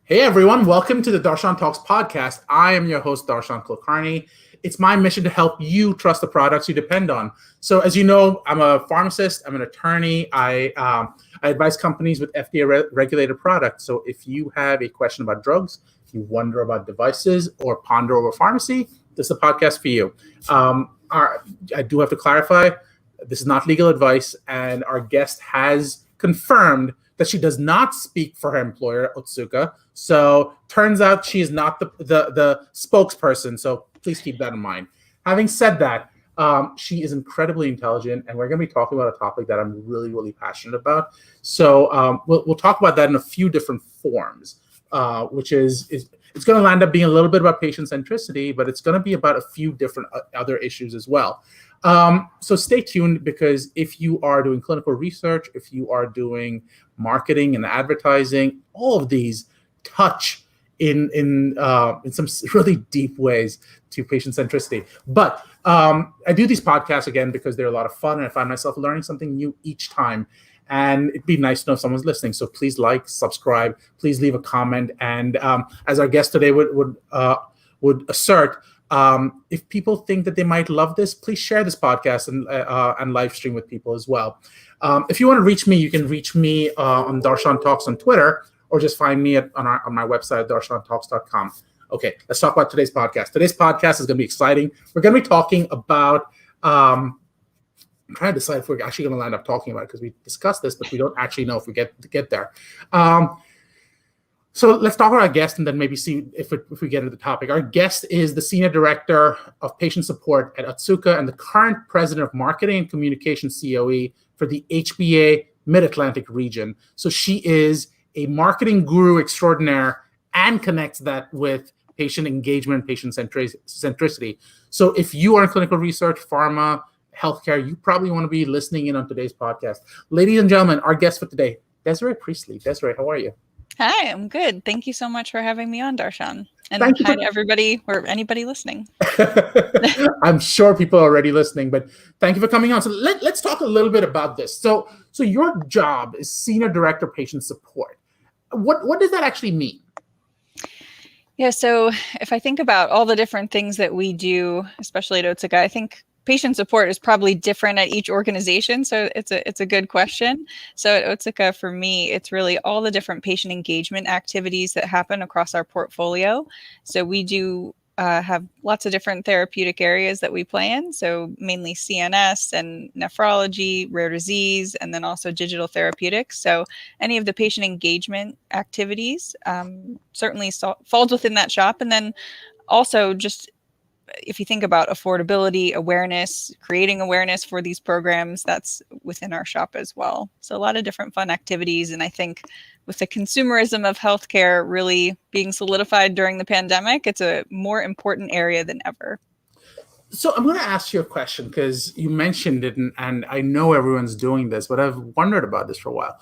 Hey everyone, welcome to the DarshanTalks podcast. I am your host, Darshan Kulkarni. It's my mission to help you trust the products you depend on. So as you know, I'm a pharmacist, I'm an attorney. I advise companies with FDA-regulated products. So if you have a question about drugs, if you wonder about devices or ponder over pharmacy, this is the podcast for you. I do have to clarify, this is not legal advice, and our guest has confirmed that she does not speak for her employer, Otsuka. So turns out she is not the spokesperson. So please keep that in mind. Having said that, she is incredibly intelligent, and we're going to be talking about a topic that I'm really, really passionate about. So we'll talk about that in a few different forms, which is it's going to land up being a little bit about patient centricity, but it's going to be about a few different other issues as well. So stay tuned, because if you are doing clinical research, if you are doing marketing and advertising, all of these touch in some really deep ways to patient centricity. But I do these podcasts again because they're a lot of fun, and I find myself learning something new each time. And it'd be nice to know if someone's listening. So please like, subscribe, please leave a comment. And as our guest today would assert, if people think that they might love this, please share this podcast and live stream with people as well. If you want to reach me, you can reach me on DarshanTalks on Twitter, or just find me on my website, DarshanTalks.com. Okay, let's talk about today's podcast. Today's podcast is going to be exciting. We're going to be talking about, I'm trying to decide if we're actually going to land up talking about it, because we discussed this, but we don't actually know if we get there. So let's talk about our guest and then maybe see if we get into the topic. Our guest is the Senior Director of Patient Support at Otsuka and the current President of Marketing and Communication COE for the HBA Mid-Atlantic region. So she is a marketing guru extraordinaire and connects that with patient engagement, patient centricity. So if you are in clinical research, pharma, healthcare, you probably want to be listening in on today's podcast. Ladies and gentlemen, our guest for today, Desiree Priestly. Desiree, how are you? Hi, I'm good. Thank you so much for having me on, Darshan. And hi to everybody or anybody listening. I'm sure people are already listening, but thank you for coming on. So let's talk a little bit about this. So your job is Senior Director Patient Support. What does that actually mean? Yeah, so if I think about all the different things that we do, especially at Otsuka, I think patient support is probably different at each organization. So it's a good question. So at Otsuka, for me, it's really all the different patient engagement activities that happen across our portfolio. So we do have lots of different therapeutic areas that we play in. So mainly CNS and nephrology, rare disease, and then also digital therapeutics. So any of the patient engagement activities certainly falls within that shop. And then also just if you think about affordability, awareness, creating awareness for these programs, that's within our shop as well. So a lot of different fun activities. And I think with the consumerism of healthcare really being solidified during the pandemic, it's a more important area than ever. So I'm going to ask you a question, because you mentioned it, and I know everyone's doing this, but I've wondered about this for a while.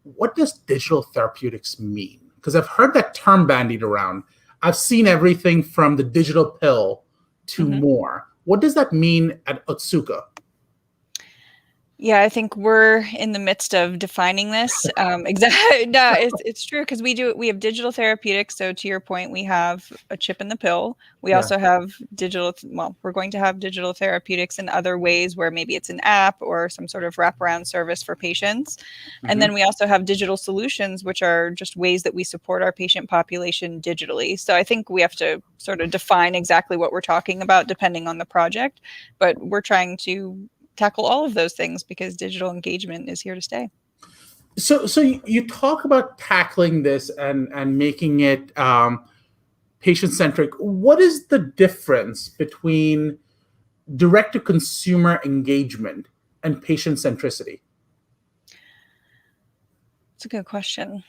What does digital therapeutics mean? Because I've heard that term bandied around. I've seen everything from the digital pill to more. What does that mean at Otsuka? Yeah, I think we're in the midst of defining this. Exactly. No, it's true, because we have digital therapeutics. So to your point, we have a chip in the pill. We also have we're going to have digital therapeutics in other ways, where maybe it's an app or some sort of wraparound service for patients. And then we also have digital solutions, which are just ways that we support our patient population digitally. So I think we have to sort of define exactly what we're talking about depending on the project, but we're trying to tackle all of those things because digital engagement is here to stay. So you talk about tackling this and making it patient-centric. What is the difference between direct-to-consumer engagement and patient centricity? It's a good question.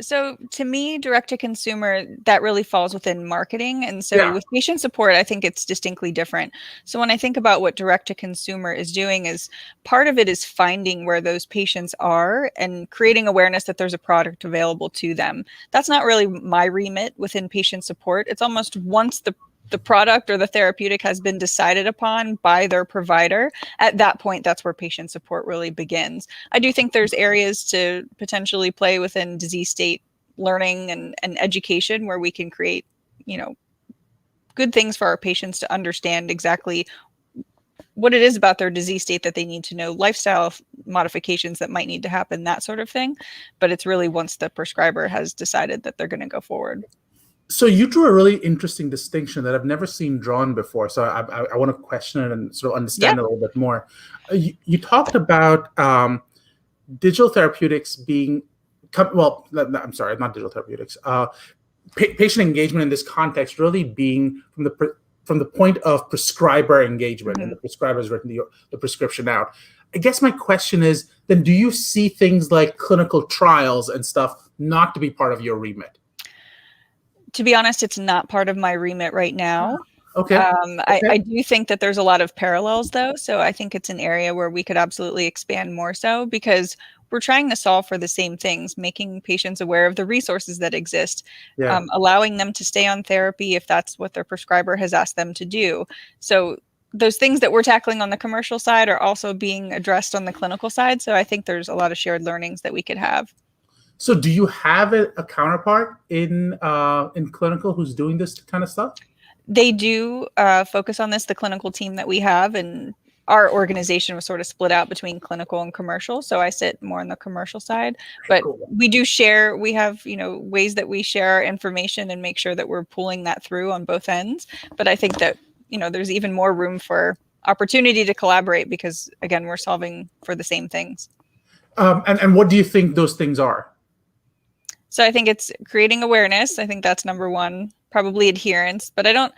So to me, direct to consumer, that really falls within marketing. And so with patient support, I think it's distinctly different. So when I think about what direct to consumer is doing, is part of it is finding where those patients are and creating awareness that there's a product available to them. That's not really my remit within patient support. It's almost once the the product or the therapeutic has been decided upon by their provider, at that point, that's where patient support really begins. I do think there's areas to potentially play within disease state learning and education where we can create, good things for our patients to understand exactly what it is about their disease state that they need to know, lifestyle modifications that might need to happen, that sort of thing. But it's really once the prescriber has decided that they're going to go forward. So you drew a really interesting distinction that I've never seen drawn before. So I want to question it and sort of understand it a little bit more. You talked about digital therapeutics being, I'm sorry, not digital therapeutics. Patient engagement in this context really being from the point of prescriber engagement, and the prescriber has written the prescription out. I guess my question is, then do you see things like clinical trials and stuff not to be part of your remit? To be honest, it's not part of my remit right now. Okay. I do think that there's a lot of parallels, though. So I think it's an area where we could absolutely expand more so, because we're trying to solve for the same things, making patients aware of the resources that exist, allowing them to stay on therapy if that's what their prescriber has asked them to do. So those things that we're tackling on the commercial side are also being addressed on the clinical side. So I think there's a lot of shared learnings that we could have. So do you have a counterpart in clinical who's doing this kind of stuff? They do focus on this, the clinical team that we have, and our organization was sort of split out between clinical and commercial. So I sit more on the commercial side, but we do share, we have, ways that we share our information and make sure that we're pulling that through on both ends. But I think that, there's even more room for opportunity to collaborate because, again, we're solving for the same things. And what do you think those things are? So I think it's creating awareness. I think that's number one, probably adherence, but I don't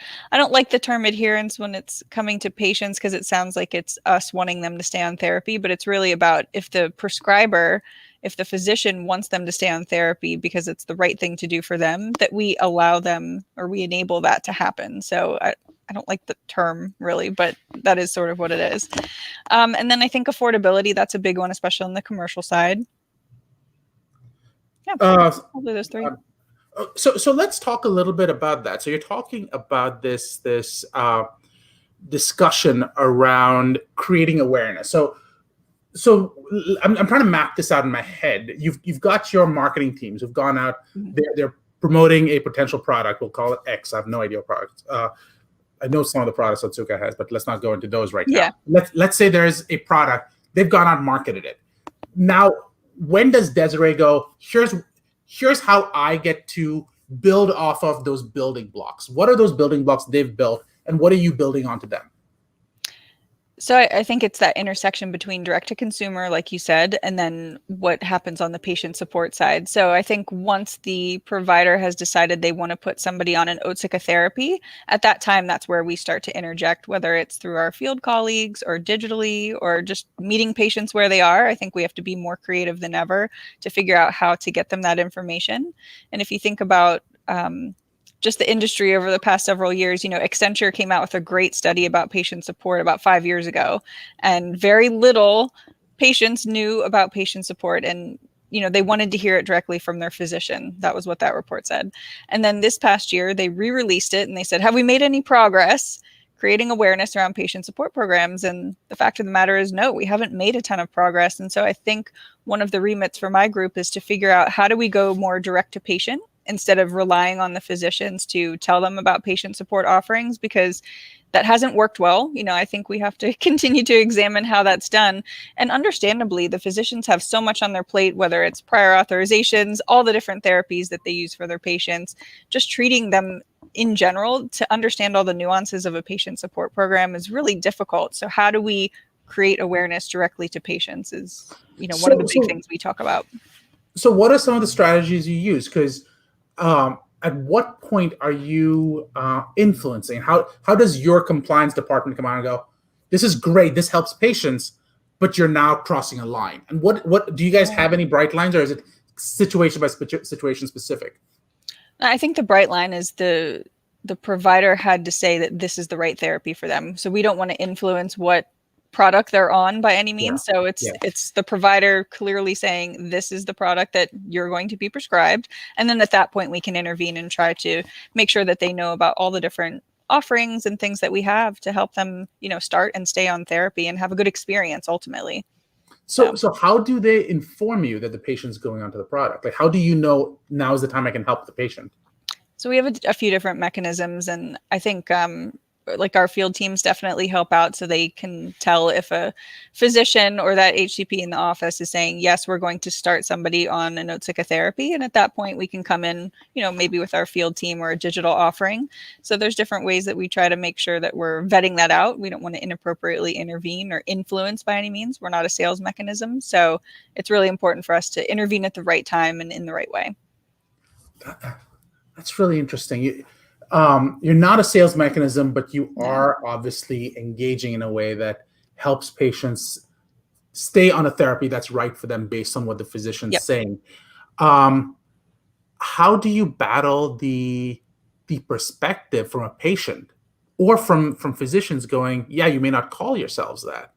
like the term adherence when it's coming to patients, because it sounds like it's us wanting them to stay on therapy, but it's really about if the physician wants them to stay on therapy because it's the right thing to do for them, that we allow them or we enable that to happen. So I don't like the term really, but that is sort of what it is. And then I think affordability, that's a big one, especially on the commercial side. Yeah, probably those three. So let's talk a little bit about that. So you're talking about this discussion around creating awareness. So I'm trying to map this out in my head. You've got your marketing teams who've gone out. They're promoting a potential product. We'll call it X. I have no idea what product. I know some of the products Otsuka has, but let's not go into those right now. Let's say there's a product. They've gone out and marketed it. Now, when does Desiree go, here's how I get to build off of those building blocks? What are those building blocks they've built, and what are you building onto them? So I think it's that intersection between direct to consumer, like you said, and then what happens on the patient support side. So I think once the provider has decided they want to put somebody on an Otsuka therapy, at that time, that's where we start to interject, whether it's through our field colleagues or digitally or just meeting patients where they are. I think we have to be more creative than ever to figure out how to get them that information. And if you think about just the industry over the past several years, Accenture came out with a great study about patient support about 5 years ago, and very little patients knew about patient support. And, they wanted to hear it directly from their physician. That was what that report said. And then this past year, they re-released it and they said, have we made any progress creating awareness around patient support programs? And the fact of the matter is, no, we haven't made a ton of progress. And so I think one of the remits for my group is to figure out how do we go more direct to patient instead of relying on the physicians to tell them about patient support offerings, because that hasn't worked well. I think we have to continue to examine how that's done. And understandably, the physicians have so much on their plate, whether it's prior authorizations, all the different therapies that they use for their patients, just treating them in general. To understand all the nuances of a patient support program is really difficult. So how do we create awareness directly to patients is, one of the big things we talk about. So what are some of the strategies you use? Because at what point are you influencing? How does your compliance department come on and go, this is great, this helps patients, but you're now crossing a line? And what do you guys have any bright lines, or is it situation by situation specific? I think the bright line is the provider had to say that this is the right therapy for them. So we don't want to influence what product they're on by any means. So it's the provider clearly saying this is the product that you're going to be prescribed. And then at that point we can intervene and try to make sure that they know about all the different offerings and things that we have to help them, start and stay on therapy and have a good experience ultimately. So how do they inform you that the patient's going onto the product? Like, how do you know now is the time I can help the patient? So we have a few different mechanisms, and I think like our field teams definitely help out, so they can tell if a physician or that HCP in the office is saying, yes, we're going to start somebody on an Otsuka therapy. And at that point we can come in, maybe with our field team or a digital offering. So there's different ways that we try to make sure that we're vetting that out. We don't want to inappropriately intervene or influence by any means. We're not a sales mechanism. So it's really important for us to intervene at the right time and in the right way. That's really interesting. You're not a sales mechanism, but you are obviously engaging in a way that helps patients stay on a therapy that's right for them based on what the physician's saying. How do you battle the perspective from a patient or from physicians going, yeah, you may not call yourselves that,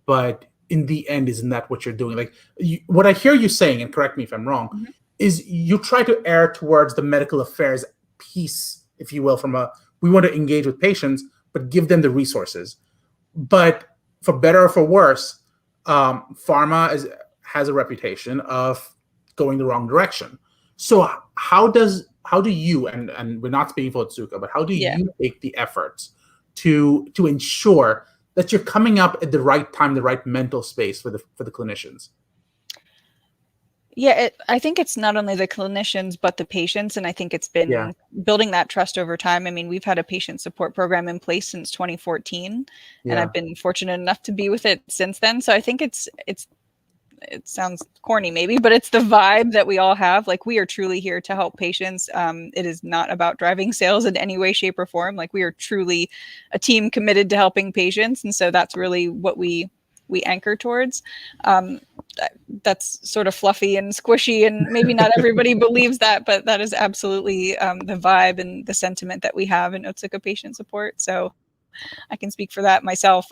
but in the end, isn't that what you're doing? Like, what I hear you saying, and correct me if I'm wrong, is you try to err towards the medical affairs piece, if you will, we want to engage with patients, but give them the resources. But for better or for worse, pharma has a reputation of going the wrong direction. So how do you, and we're not speaking for Otsuka, but how do you take the efforts to ensure that you're coming up at the right time, the right mental space for the clinicians? Yeah, I think it's not only the clinicians, but the patients. And I think it's been building that trust over time. I mean, we've had a patient support program in place since 2014, and I've been fortunate enough to be with it since then. So I think it sounds corny maybe, but it's the vibe that we all have. Like, we are truly here to help patients. It is not about driving sales in any way, shape, or form. Like, we are truly a team committed to helping patients. And so that's really what we anchor towards. That's sort of fluffy and squishy, and maybe not everybody believes that, but that is absolutely the vibe and the sentiment that we have in Otsuka Patient Support. So I can speak for that myself.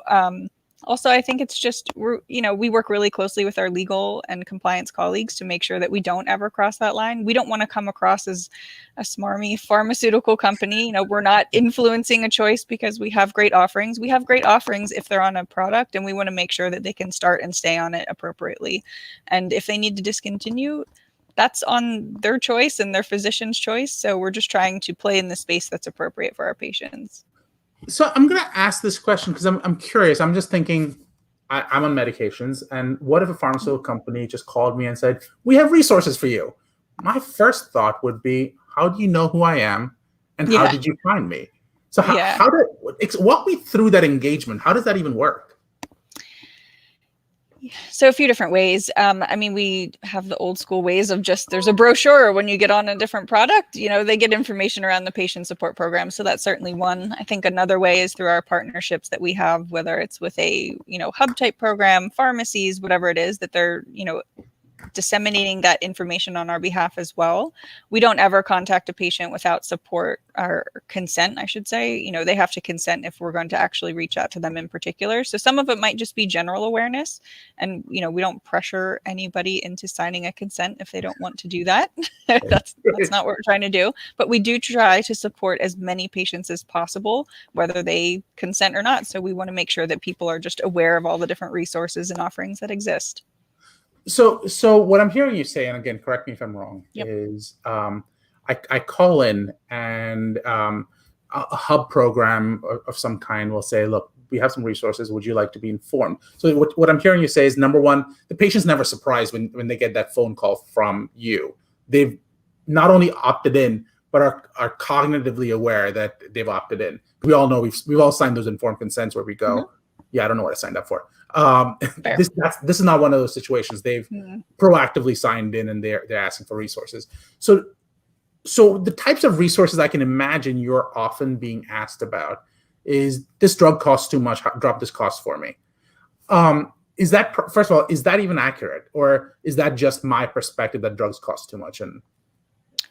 Also, I think it's just, we work really closely with our legal and compliance colleagues to make sure that we don't ever cross that line. We don't want to come across as a smarmy pharmaceutical company. We're not influencing a choice because we have great offerings. We have great offerings if they're on a product, and we want to make sure that they can start and stay on it appropriately. And if they need to discontinue, that's on their choice and their physician's choice. So we're just trying to play in the space that's appropriate for our patients. So I'm going to ask this question because I'm curious. I'm just thinking, I'm on medications, and what if a pharmaceutical company just called me and said, we have resources for you? My first thought would be, how do you know who I am, and how did you find me? So walk me through that engagement. How does that even work? So a few different ways. I mean, we have the old school ways of just, there's a brochure when you get on a different product, they get information around the patient support program. So that's certainly one. I think another way is through our partnerships that we have, whether it's with a, hub type program, pharmacies, whatever it is, that they're, disseminating that information on our behalf as well. We don't ever contact a patient without support or consent, I should say. They have to consent if we're going to actually reach out to them in particular. So some of it might just be general awareness, and we don't pressure anybody into signing a consent if they don't want to do that. That's not what we're trying to do. But we do try to support as many patients as possible, whether they consent or not. So we want to make sure that people are just aware of all the different resources and offerings that exist. So what I'm hearing you say, and again, correct me if I'm wrong, is I call in, and a hub program of some kind will say, look, we have some resources. Would you like to be informed? So what I'm hearing you say is, number one, the patient's never surprised when they get that phone call from you. They've not only opted in, but are cognitively aware that they've opted in. We all know we've all signed those informed consents where we go, yeah, I don't know what I signed up for. This is not one of those situations. They've proactively signed in, and they're asking for resources. So the types of resources I can imagine you're often being asked about is, this drug costs too much, drop this cost for me. Is that, first of all, is that even accurate, or is that just my perspective that drugs cost too much, and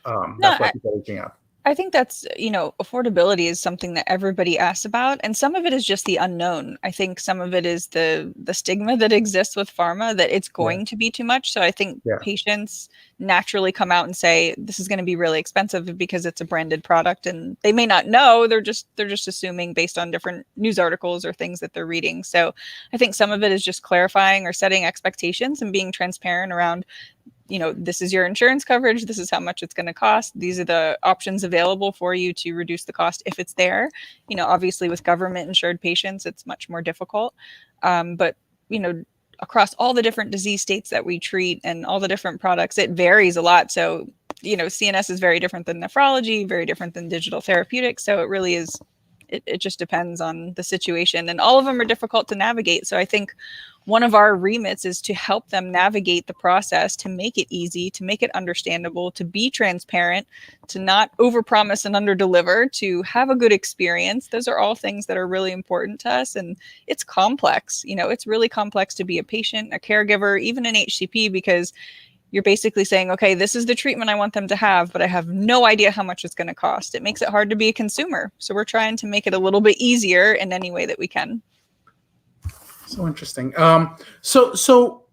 that's why people are reaching out? I think that's, affordability is something that everybody asks about, and some of it is just the unknown. I think some of it is the stigma that exists with pharma that it's Yeah. going to be too much. So I think Yeah. patients naturally come out and say this is going to be really expensive because it's a branded product, and they may not know. They're just assuming based on different news articles or things that they're reading. So I think some of it is just clarifying or setting expectations and being transparent around, this is your insurance coverage. This is how much it's going to cost. These are the options available for you to reduce the cost if it's there. Obviously with government insured patients, it's much more difficult. But, across all the different disease states that we treat and all the different products, it varies a lot. So, CNS is very different than nephrology, very different than digital therapeutics. So it really is, it just depends on the situation, and all of them are difficult to navigate. So I think one of our remits is to help them navigate the process, to make it easy, to make it understandable, to be transparent, to not overpromise and underdeliver, to have a good experience. Those are all things that are really important to us. And it's complex. It's really complex to be a patient, a caregiver, even an HCP, because you're basically saying, okay, this is the treatment I want them to have, but I have no idea how much it's going to cost. It makes it hard to be a consumer. So we're trying to make it a little bit easier in any way that we can. So interesting. So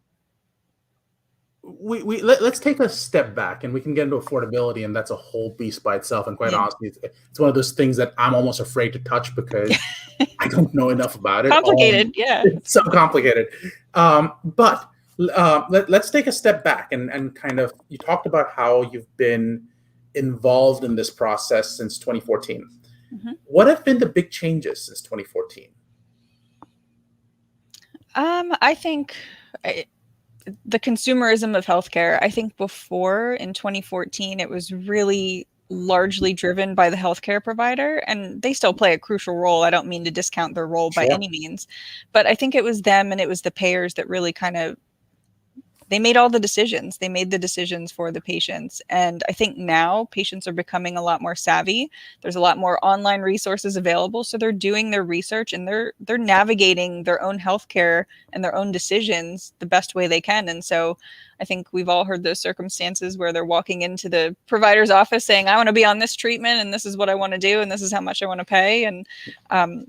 let's take a step back, and we can get into affordability, and that's a whole beast by itself. And quite honestly, it's one of those things that I'm almost afraid to touch because I don't know enough about it. Complicated, yeah. It's so complicated. But let's take a step back and kind of, you talked about how you've been involved in this process since 2014. Mm-hmm. What have been the big changes since 2014? I think the consumerism of healthcare. I think before, in 2014, it was really largely driven by the healthcare provider, and they still play a crucial role. I don't mean to discount their role by any means, but I think it was them and it was the payers that really they made all the decisions. They made the decisions for the patients. And I think now patients are becoming a lot more savvy. There's a lot more online resources available. So they're doing their research and they're navigating their own healthcare and their own decisions the best way they can. And so I think we've all heard those circumstances where they're walking into the provider's office saying, I want to be on this treatment and this is what I want to do and this is how much I want to pay. And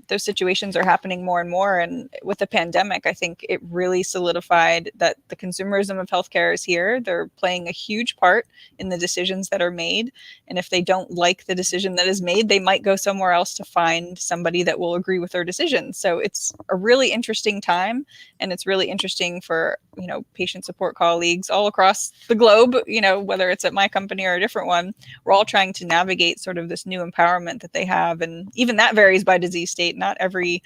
those situations are happening more and more. And with the pandemic, I think it really solidified that the consumerism of healthcare is here. They're playing a huge part in the decisions that are made. And if they don't like the decision that is made, they might go somewhere else to find somebody that will agree with their decision. So it's a really interesting time. And it's really interesting for, patient support colleagues all across the globe, whether it's at my company or a different one. We're all trying to navigate sort of this new empowerment that they have. And even that varies by disease state. Not every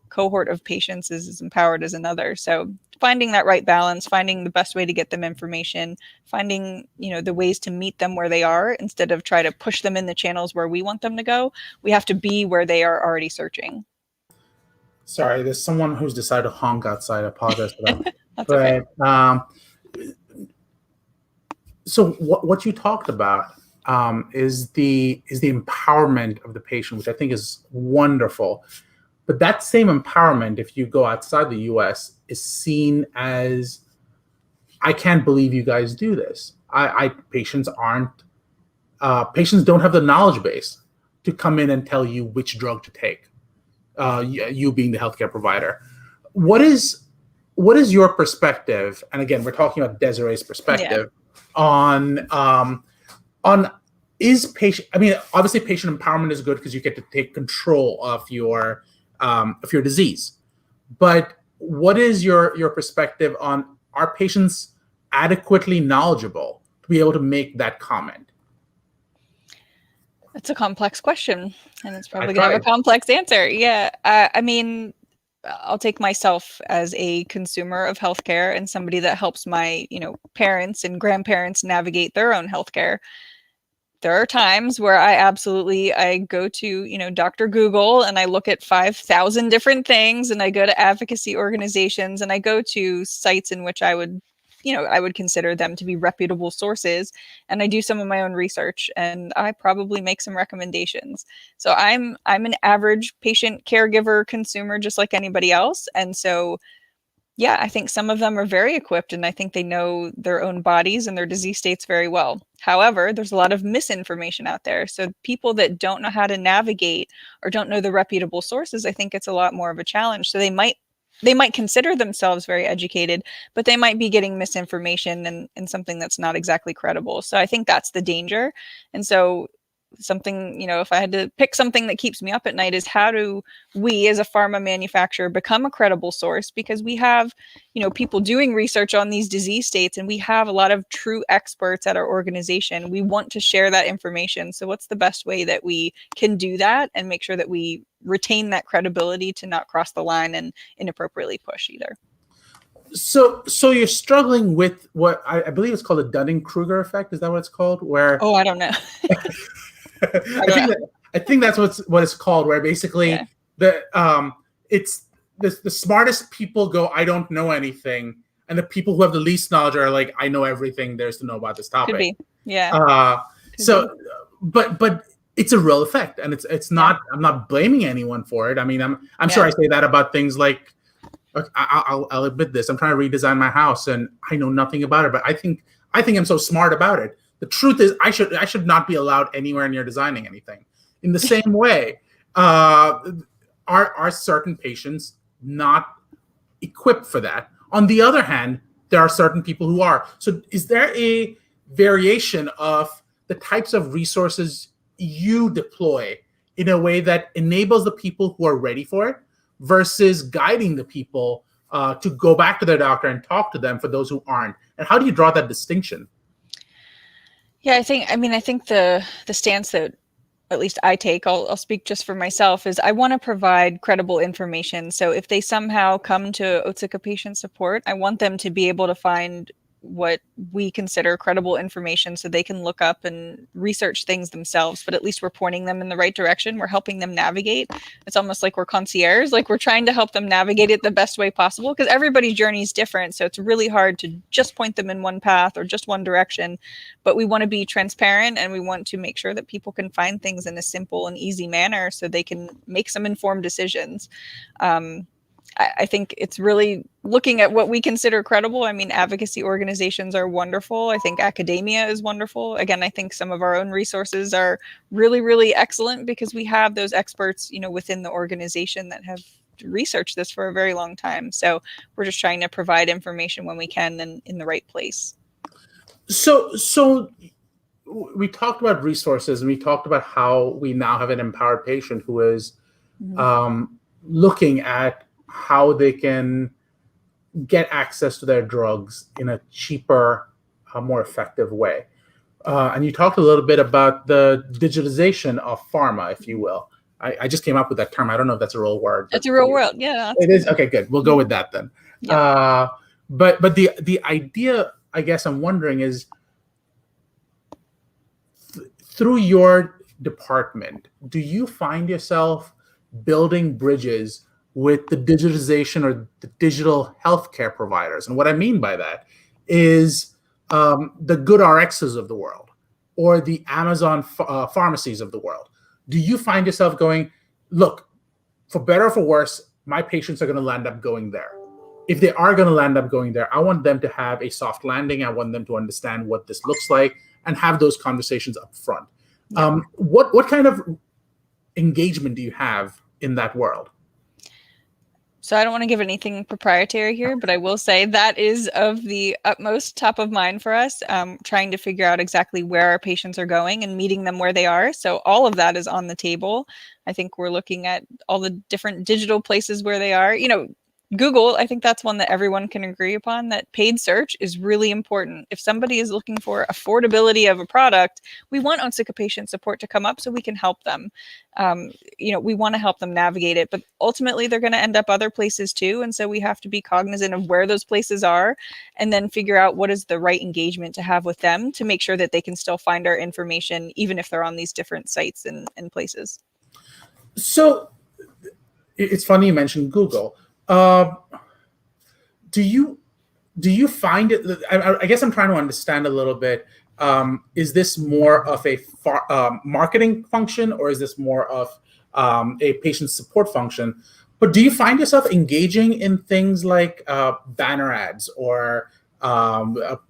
cohort of patients is as empowered as another. So finding that right balance, finding the best way to get them information, finding, the ways to meet them where they are instead of try to push them in the channels where we want them to go. We have to be where they are already searching. Sorry, there's someone who's decided to honk outside. I apologize for that. That's okay. So what you talked about is the empowerment of the patient, which I think is wonderful. But that same empowerment, if you go outside the U.S., is seen as, I can't believe you guys do this. Patients don't have the knowledge base to come in and tell you which drug to take. You being the healthcare provider, what is your perspective? And again, we're talking about Desiree's perspective on is patient. I mean, obviously, patient empowerment is good because you get to take control of your disease. But what is your perspective on, are patients adequately knowledgeable to be able to make that comment? It's a complex question, and it's probably going to have a complex answer. Yeah. I mean, I'll take myself as a consumer of healthcare and somebody that helps my, parents and grandparents navigate their own healthcare. There are times where I go to, Dr. Google and I look at 5,000 different things, and I go to advocacy organizations and I go to sites in which I would consider them to be reputable sources. And I do some of my own research and I probably make some recommendations. So I'm an average patient, caregiver, consumer, just like anybody else. And so Yeah, I think some of them are very equipped, and I think they know their own bodies and their disease states very well. However, there's a lot of misinformation out there. So people that don't know how to navigate or don't know the reputable sources, I think it's a lot more of a challenge. So they might consider themselves very educated, but they might be getting misinformation and something that's not exactly credible. So I think that's the danger. And so something, if I had to pick something that keeps me up at night, is how do we as a pharma manufacturer become a credible source? Because we have, people doing research on these disease states, and we have a lot of true experts at our organization. We want to share that information. So what's the best way that we can do that and make sure that we retain that credibility to not cross the line and inappropriately push either? So you're struggling with what I believe it's called the Dunning-Kruger effect. Is that what it's called? Where Oh, I don't know. I think that's what it's called. Where basically it's the smartest people go, I don't know anything, and the people who have the least knowledge are like, I know everything there's to know about this topic. Could be, yeah. But it's a real effect, and it's not. I'm not blaming anyone for it. I mean, I'm sure I say that about things like. I'll admit this. I'm trying to redesign my house, and I know nothing about it. But I think I'm so smart about it. The truth is, I should not be allowed anywhere near designing anything. In the same way, are certain patients not equipped for that? On the other hand, there are certain people who are. So, is there a variation of the types of resources you deploy in a way that enables the people who are ready for it, versus guiding the people to go back to their doctor and talk to them for those who aren't? And how do you draw that distinction? Yeah, I think the stance that at least I take, I'll speak just for myself, is I want to provide credible information. So if they somehow come to Otsuka Patient Support, I want them to be able to find what we consider credible information so they can look up and research things themselves, but at least we're pointing them in the right direction. We're helping them navigate. It's almost like we're concierge, like we're trying to help them navigate it the best way possible, because everybody's journey is different. So it's really hard to just point them in one path or just one direction, but we want to be transparent, and we want to make sure that people can find things in a simple and easy manner so they can make some informed decisions. I think it's really looking at what we consider credible. I mean, advocacy organizations are wonderful. I think academia is wonderful. Again, I think some of our own resources are really, really excellent because we have those experts, within the organization that have researched this for a very long time. So we're just trying to provide information when we can and in the right place. So we talked about resources, and we talked about how we now have an empowered patient who is looking at how they can get access to their drugs in a cheaper, more effective way. And you talked a little bit about the digitalization of pharma, if you will. I just came up with that term. I don't know if that's a real word. It's a real word. Yeah. It is? Okay, good. We'll go with that then. Yeah. But the idea, I guess I'm wondering, is through your department, do you find yourself building bridges with the digitization or the digital healthcare providers? And what I mean by that is the GoodRxs of the world or the Amazon pharmacies of the world. Do you find yourself going, look, for better or for worse, my patients are going to land up going there. If they are going to land up going there, I want them to have a soft landing. I want them to understand what this looks like and have those conversations up front. Yeah. What kind of engagement do you have in that world? So I don't want to give anything proprietary here, but I will say that is of the utmost top of mind for us, trying to figure out exactly where our patients are going and meeting them where they are. So all of that is on the table. I think we're looking at all the different digital places where they are. Google, I think that's one that everyone can agree upon, that paid search is really important. If somebody is looking for affordability of a product, we want Otsuka Patient Support to come up so we can help them. We want to help them navigate it, but ultimately they're going to end up other places too. And so we have to be cognizant of where those places are and then figure out what is the right engagement to have with them to make sure that they can still find our information, even if they're on these different sites and places. So it's funny you mentioned Google. Do you find it? I guess I'm trying to understand a little bit. Is this more of a marketing function, or is this more of a patient support function? But do you find yourself engaging in things like banner ads or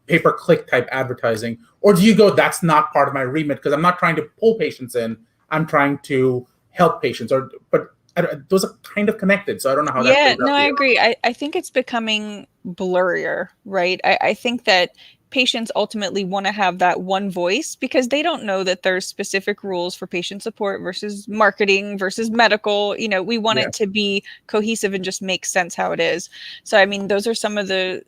pay-per-click type advertising? Or do you go, that's not part of my remit because I'm not trying to pull patients in, I'm trying to help patients? But those are kind of connected, so I don't know how that Yeah, plays out no, for I you. agree. I think it's becoming blurrier, right? I think that patients ultimately want to have that one voice because they don't know that there's specific rules for patient support versus marketing versus medical. We want Yeah. it to be cohesive and just make sense how it is. So, I mean, those are some of the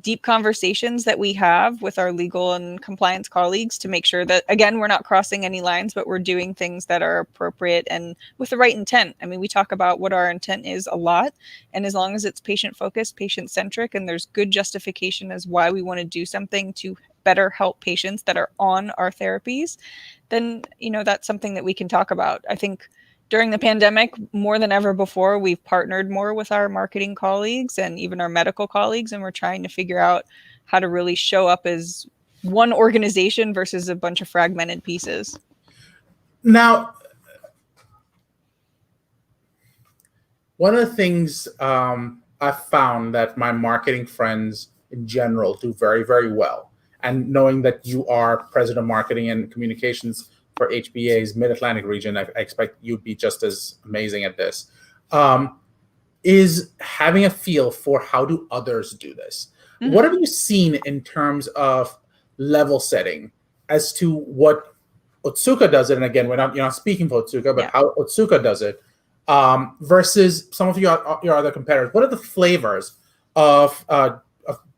deep conversations that we have with our legal and compliance colleagues to make sure that, again, we're not crossing any lines, but we're doing things that are appropriate and with the right intent. I mean, we talk about what our intent is a lot, and as long as it's patient focused, patient centric, and there's good justification as why we want to do something to better help patients that are on our therapies, then that's something that we can talk about. I think during the pandemic, more than ever before, we've partnered more with our marketing colleagues and even our medical colleagues, and we're trying to figure out how to really show up as one organization versus a bunch of fragmented pieces. Now, one of the things I've found that my marketing friends in general do very, very well, and knowing that you are president of marketing and communications for HBA's Mid-Atlantic region, I expect you'd be just as amazing at this, is having a feel for how do others do this. Mm-hmm. What have you seen in terms of level setting as to what Otsuka does it? And again, you're not speaking for Otsuka, but how Otsuka does it versus some of your other competitors. What are the flavors of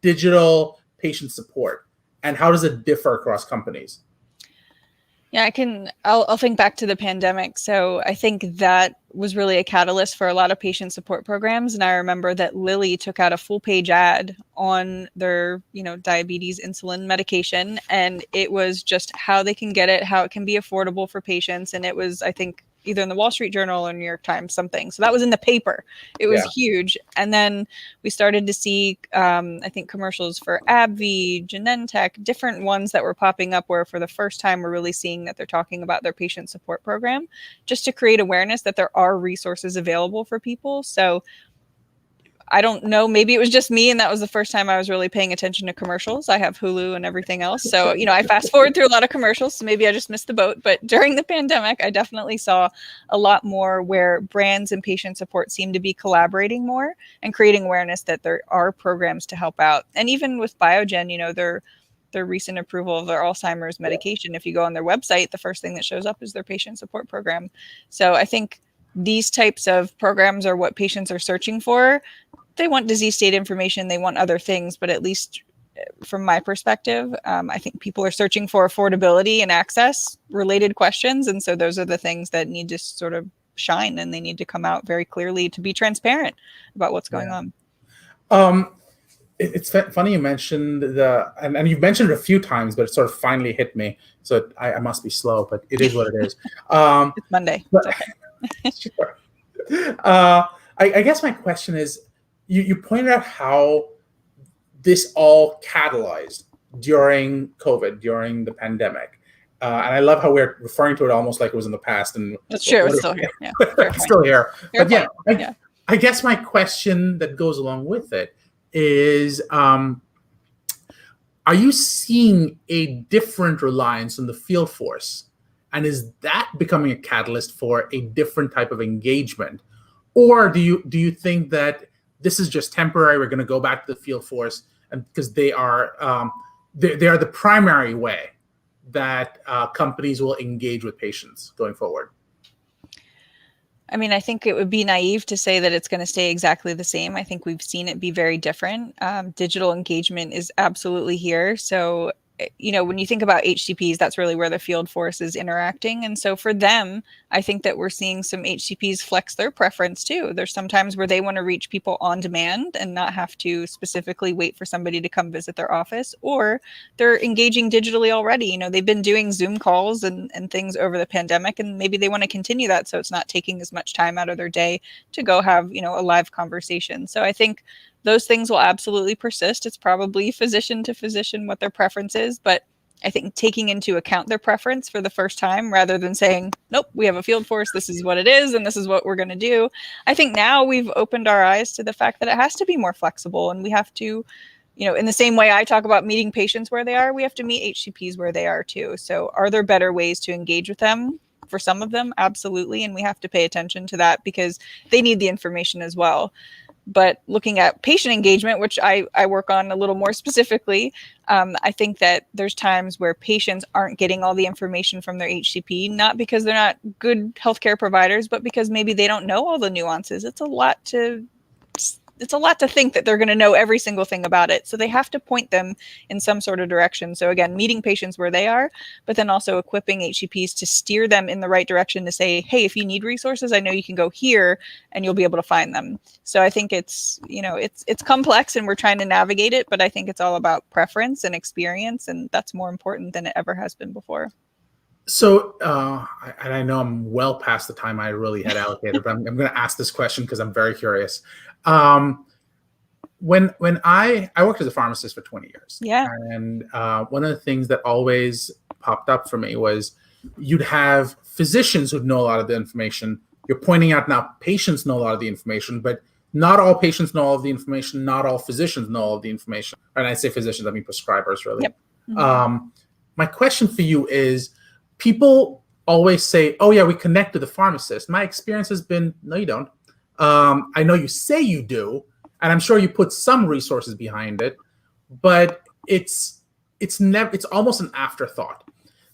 digital patient support, and how does it differ across companies? Yeah, I'll think back to the pandemic. So I think that was really a catalyst for a lot of patient support programs. And I remember that Lilly took out a full page ad on their, diabetes insulin medication. And it was just how they can get it, how it can be affordable for patients. And it was, I think, either in the Wall Street Journal or New York Times, something. So that was in the paper. It was huge. And then we started to see, I think, commercials for AbbVie, Genentech, different ones that were popping up where for the first time we're really seeing that they're talking about their patient support program just to create awareness that there are resources available for people. So I don't know, maybe it was just me and that was the first time I was really paying attention to commercials. I have Hulu and everything else. So, I fast forward through a lot of commercials, so maybe I just missed the boat. But during the pandemic, I definitely saw a lot more where brands and patient support seem to be collaborating more and creating awareness that there are programs to help out. And even with Biogen, their recent approval of their Alzheimer's medication, if you go on their website, the first thing that shows up is their patient support program. So I think these types of programs are what patients are searching for. They want disease state information, they want other things, but at least from my perspective, I think people are searching for affordability and access related questions. And so those are the things that need to sort of shine, and they need to come out very clearly to be transparent about what's going on. It's funny you mentioned and you've mentioned it a few times, but it sort of finally hit me. So I must be slow, but it is what it is. It's Monday. But, sure. I guess my question is, you pointed out how this all catalyzed during COVID, during the pandemic. And I love how we're referring to it almost like it was in the past. And that's true. It's still here. Yeah, it's still here. Fair But point. I guess my question that goes along with it is, are you seeing a different reliance on the field force? And is that becoming a catalyst for a different type of engagement? Or do you think that this is just temporary, we're going to go back to the field force, and because they are the primary way that companies will engage with patients going forward? I mean, I think it would be naive to say that it's going to stay exactly the same. I think we've seen it be very different. Digital engagement is absolutely here. So, when you think about HCPs, that's really where the field force is interacting. And so for them, I think that we're seeing some HCPs flex their preference too. There's sometimes where they want to reach people on demand and not have to specifically wait for somebody to come visit their office, or they're engaging digitally already. They've been doing Zoom calls and things over the pandemic, and maybe they want to continue that. So it's not taking as much time out of their day to go have, a live conversation. So I think those things will absolutely persist. It's probably physician to physician what their preference is, but I think taking into account their preference for the first time rather than saying, nope, we have a field force, this is what it is, and this is what we're going to do. I think now we've opened our eyes to the fact that it has to be more flexible, and we have to, in the same way I talk about meeting patients where they are, we have to meet HCPs where they are too. So are there better ways to engage with them? For some of them, absolutely. And we have to pay attention to that because they need the information as well. But looking at patient engagement, which I work on a little more specifically, I think that there's times where patients aren't getting all the information from their HCP, not because they're not good healthcare providers, but because maybe they don't know all the nuances. It's a lot to think that they're going to know every single thing about it. So they have to point them in some sort of direction. So again, meeting patients where they are, but then also equipping HCPs to steer them in the right direction to say, hey, if you need resources, I know you can go here and you'll be able to find them. So I think it's complex and we're trying to navigate it, but I think it's all about preference and experience. And that's more important than it ever has been before. So, and I know I'm well past the time I really had allocated, but I'm going to ask this question because I'm very curious. When I worked as a pharmacist for 20 years, yeah, and one of the things that always popped up for me was you'd have physicians who'd know a lot of the information. You're pointing out now patients know a lot of the information, but not all patients know all of the information. Not all physicians know all of the information. And I say physicians, I mean prescribers, really. Yep. Mm-hmm. My question for you is, people always say, oh, yeah, we connect to the pharmacist. My experience has been, no, you don't. I know you say you do, and I'm sure you put some resources behind it, but it's almost an afterthought.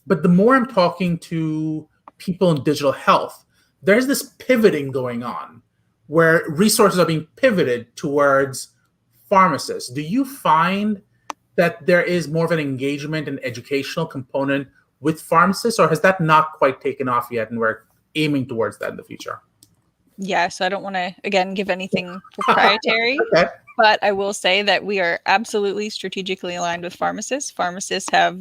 But the more I'm talking to people in digital health, there's this pivoting going on where resources are being pivoted towards pharmacists. Do you find that there is more of an engagement and educational component with pharmacists, or has that not quite taken off yet and we're aiming towards that in the future? Yeah, so I don't want to, again, give anything proprietary, okay. But I will say that we are absolutely strategically aligned with pharmacists. Pharmacists have,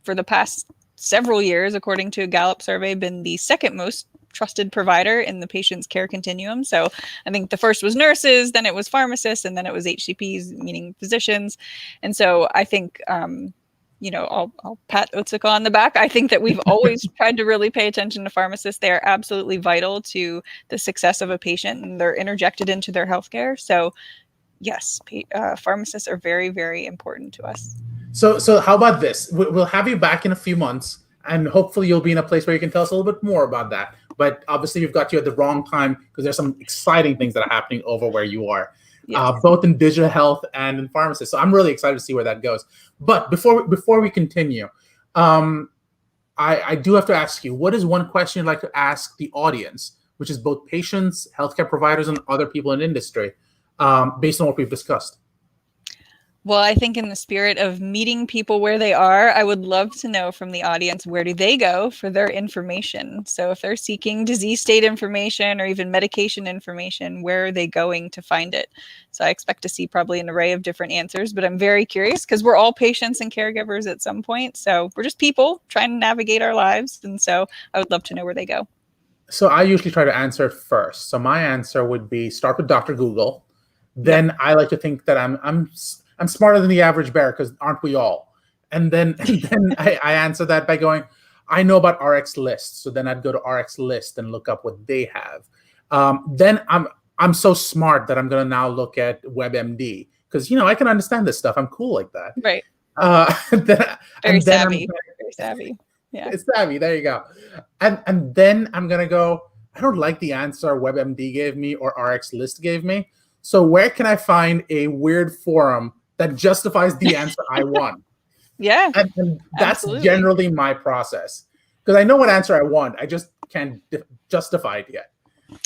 for the past several years, according to a Gallup survey, been the second most trusted provider in the patient's care continuum. So I think the first was nurses, then it was pharmacists, and then it was HCPs, meaning physicians. And so I think I'll pat Otsuka on the back. I think that we've always tried to really pay attention to pharmacists. They are absolutely vital to the success of a patient, and they're interjected into their healthcare. So yes, pharmacists are very, very important to us. So how about this? We'll have you back in a few months, and hopefully you'll be in a place where you can tell us a little bit more about that. But obviously we've got you at the wrong time because there's some exciting things that are happening over where you are. Yes. Both in digital health and in pharmacists. So I'm really excited to see where that goes. But before we continue, I do have to ask you, what is one question you'd like to ask the audience, which is both patients, healthcare providers, and other people in industry, based on what we've discussed? Well, I think in the spirit of meeting people where they are, I would love to know from the audience, where do they go for their information? So if they're seeking disease state information or even medication information, where are they going to find it? So I expect to see probably an array of different answers, but I'm very curious because we're all patients and caregivers at some point. So we're just people trying to navigate our lives. And so I would love to know where they go. So I usually try to answer it first. So my answer would be start with Dr. Google. Then I like to think that I'm smarter than the average bear, because aren't we all? And then I answer that by going, I know about RX List. So then I'd go to RX List and look up what they have. Then I'm so smart that I'm going to now look at WebMD, because I can understand this stuff. I'm cool like that. Right. Very savvy. Very savvy. Yeah. It's savvy. There you go. And then I'm going to go, I don't like the answer WebMD gave me or RX List gave me. So where can I find a weird forum that justifies the answer I want? Yeah. And that's generally my process, because I know what answer I want. I just can't justify it yet.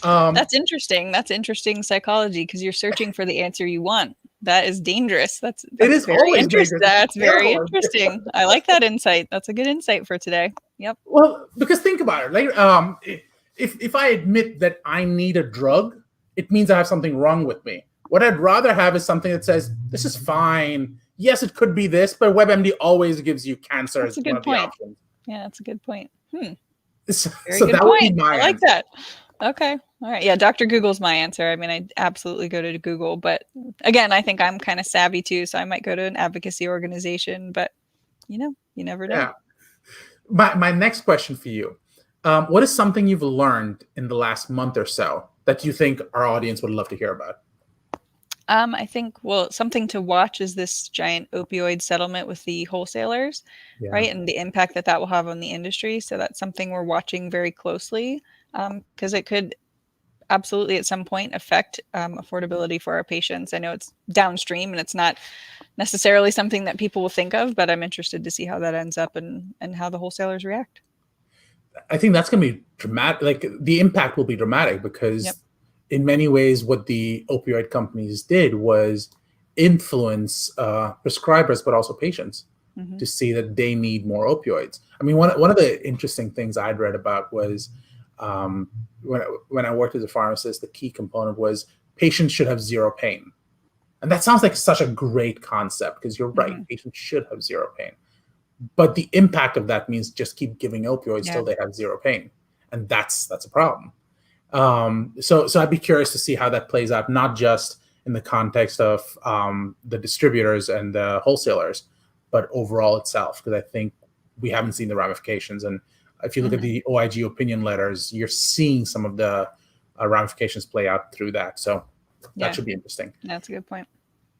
That's interesting. That's interesting psychology, because you're searching for the answer you want. That is dangerous. It is very interesting. That's very interesting. I like that insight. That's a good insight for today. Yep. Well, because think about it. Like, if I admit that I need a drug, it means I have something wrong with me. What I'd rather have is something that says, this is fine. Yes, it could be this, but WebMD always gives you cancer as one of the options. Yeah, that's a good point. So that would be my answer. I like that. Okay. All right. Yeah, Dr. Google's my answer. I mean, I absolutely go to Google, but again, I think I'm kind of savvy too, so I might go to an advocacy organization, but you never know. Yeah. My next question for you. What is something you've learned in the last month or so that you think our audience would love to hear about? I think, well, something to watch is this giant opioid settlement with the wholesalers, Yeah. right? And the impact that will have on the industry. So that's something we're watching very closely, because it could absolutely at some point affect affordability for our patients. I know it's downstream and it's not necessarily something that people will think of, but I'm interested to see how that ends up and how the wholesalers react. I think that's going to be dramatic. Like the impact will be dramatic because in many ways, what the opioid companies did was influence prescribers, but also patients to see that they need more opioids. I mean, one of the interesting things I'd read about was when I worked as a pharmacist, the key component was patients should have zero pain. And that sounds like such a great concept because you're right, patients should have zero pain. But the impact of that means just keep giving opioids till they have zero pain. And that's a problem. So I'd be curious to see how that plays out, not just in the context of the distributors and the wholesalers, but overall itself, because I think we haven't seen the ramifications. And if you look at the OIG opinion letters, you're seeing some of the ramifications play out through that. So that should be interesting. That's a good point.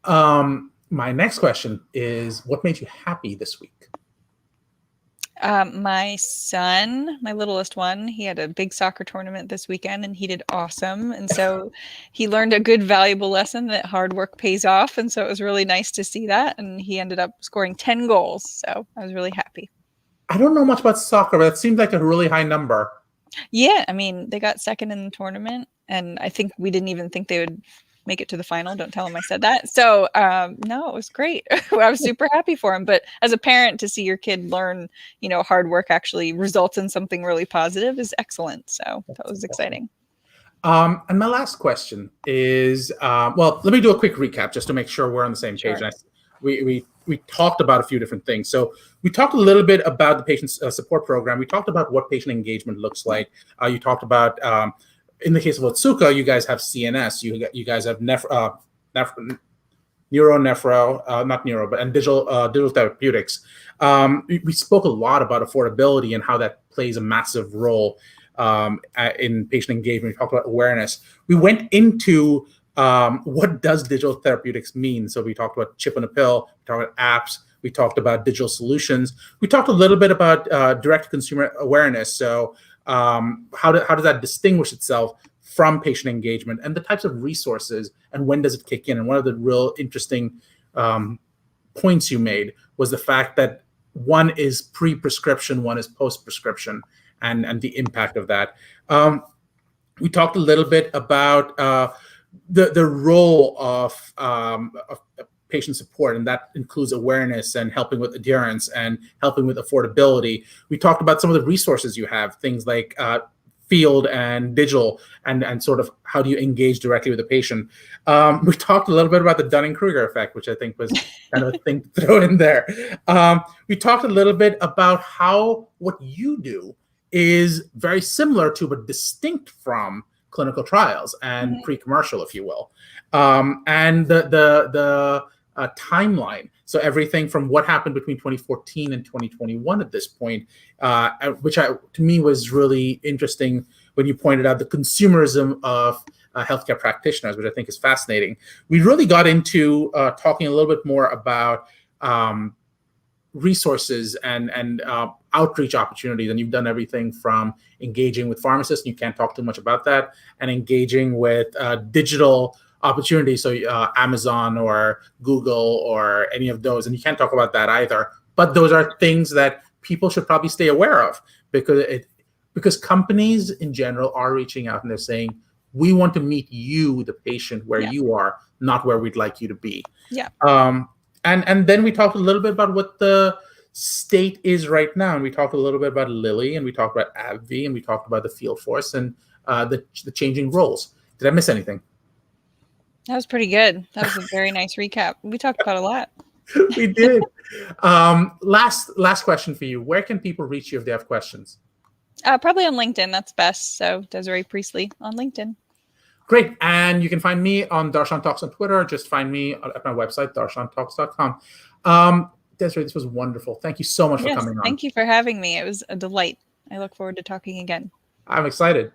My next question is, what made you happy this week? My son, my littlest one, he had a big soccer tournament this weekend and he did awesome. And so he learned a good, valuable lesson that hard work pays off. And so it was really nice to see that. And he ended up scoring 10 goals. So I was really happy. I don't know much about soccer, but it seemed like a really high number. Yeah. I mean, they got second in the tournament and I think we didn't even think they would make it to the final. Don't tell him I said that. So no, it was great. I was super happy for him. But as a parent, to see your kid learn, hard work actually results in something really positive is excellent. So that was exciting. And my last question is, well, let me do a quick recap just to make sure we're on the same page. We talked about a few different things. So we talked a little bit about the patient support program. We talked about what patient engagement looks like. You talked about in the case of Otsuka, you guys have CNS. You guys have neuro, not neuro, but and digital therapeutics. We spoke a lot about affordability and how that plays a massive role in patient engagement. We talked about awareness. We went into what does digital therapeutics mean? So we talked about chip on a pill. We talked about apps. We talked about digital solutions. We talked a little bit about direct consumer awareness. So how does that distinguish itself from patient engagement and the types of resources and when does it kick in? And one of the real interesting points you made was the fact that one is pre-prescription, one is post-prescription, and the impact of that. We talked a little bit about the role of patient support, and that includes awareness and helping with adherence and helping with affordability. We talked about some of the resources you have, things like field and digital, and sort of how do you engage directly with the patient. We talked a little bit about the Dunning-Kruger effect, which I think was kind of a thing to throw in there. We talked a little bit about how what you do is very similar to but distinct from clinical trials and pre-commercial, if you will, and the timeline. So everything from what happened between 2014 and 2021 at this point, which to me was really interesting when you pointed out the consumerism of healthcare practitioners, which I think is fascinating. We really got into talking a little bit more about resources and outreach opportunities, and you've done everything from engaging with pharmacists, and you can't talk too much about that, and engaging with digital opportunities, so Amazon or Google or any of those, and you can't talk about that either. But those are things that people should probably stay aware of because companies in general are reaching out and they're saying, we want to meet you, the patient, where you are, not where we'd like you to be. Yeah. And then we talked a little bit about what the state is right now, and we talked a little bit about Lilly, and we talked about AbbVie, and we talked about the field force and the changing roles. Did I miss anything? That was pretty good. That was a very nice recap. We talked about a lot. We did. Last question for you. Where can people reach you if they have questions? Probably on LinkedIn. That's best. So Desiree Priestly on LinkedIn. Great. And you can find me on DarshanTalks on Twitter. Just find me at my website, DarshanTalks.com. Desiree, this was wonderful. Thank you so much for Yes, coming on. thank you for having me. It was a delight. I look forward to talking again. I'm excited.